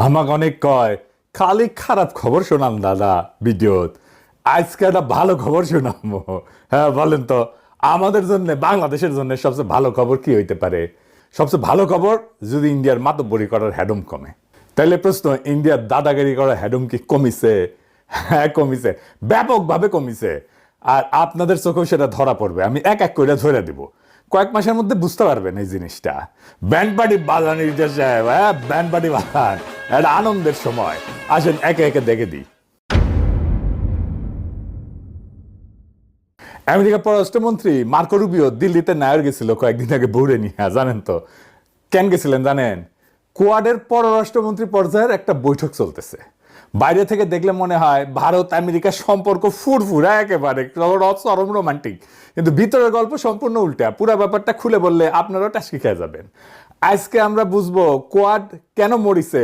আমাকে অনেক কয় খালি খারাপ খবর শোনান দাদা ভিডিওত। আজকে একটা ভালো খবর শোনাবো। হ্যাঁ বলেন তো, আমাদের জন্য বাংলাদেশের জন্য সবচেয়ে ভালো খবর কি হইতে পারে? সবচেয়ে ভালো খবর যদি ইন্ডিয়ার মাতব্বরি করার হ্যাডম কমে। তাইলে প্রশ্ন, ইন্ডিয়ার দাদাগিরি করার হ্যাডম কি কমিছে? হ্যাঁ কমিছে, ব্যাপকভাবে কমিছে। আর আপনাদের চোখেও সেটা ধরা পড়বে, আমি এক এক করে ধরে দিব। কয়েক মাসের মধ্যে বুঝতে পারবেন এই জিনিসটা। ব্যান্ড পার্টি বাজান সাহেব, হ্যাঁ ব্যান্ড পার্টি বাজান, একটা আনন্দের সময়। আসেন একে একে দেখে দিই। আমেরিকার পররাষ্ট্রমন্ত্রী মার্কো রুবিও দিল্লিতে নায়ার গেছিল কয়েকদিন আগে বউরে নিয়ে, জানেন তো কেন গেছিলেন জানেন? কোয়াডের পররাষ্ট্রমন্ত্রী পর্যায়ের একটা বৈঠক চলতেছে। বাইরে থেকে দেখলে মনে হয় ভারত আমেরিকার সম্পর্ক ফুরফুরা একেবারে চরম রোমান্টিক, কিন্তু ভিতরের গল্প সম্পূর্ণ উল্টা। পুরো ব্যাপারটা খুলে বললে আপনারাও টাসকি খেয়ে যাবেন। আজকে আমরা বুঝবো কোয়াড কেন মরিছে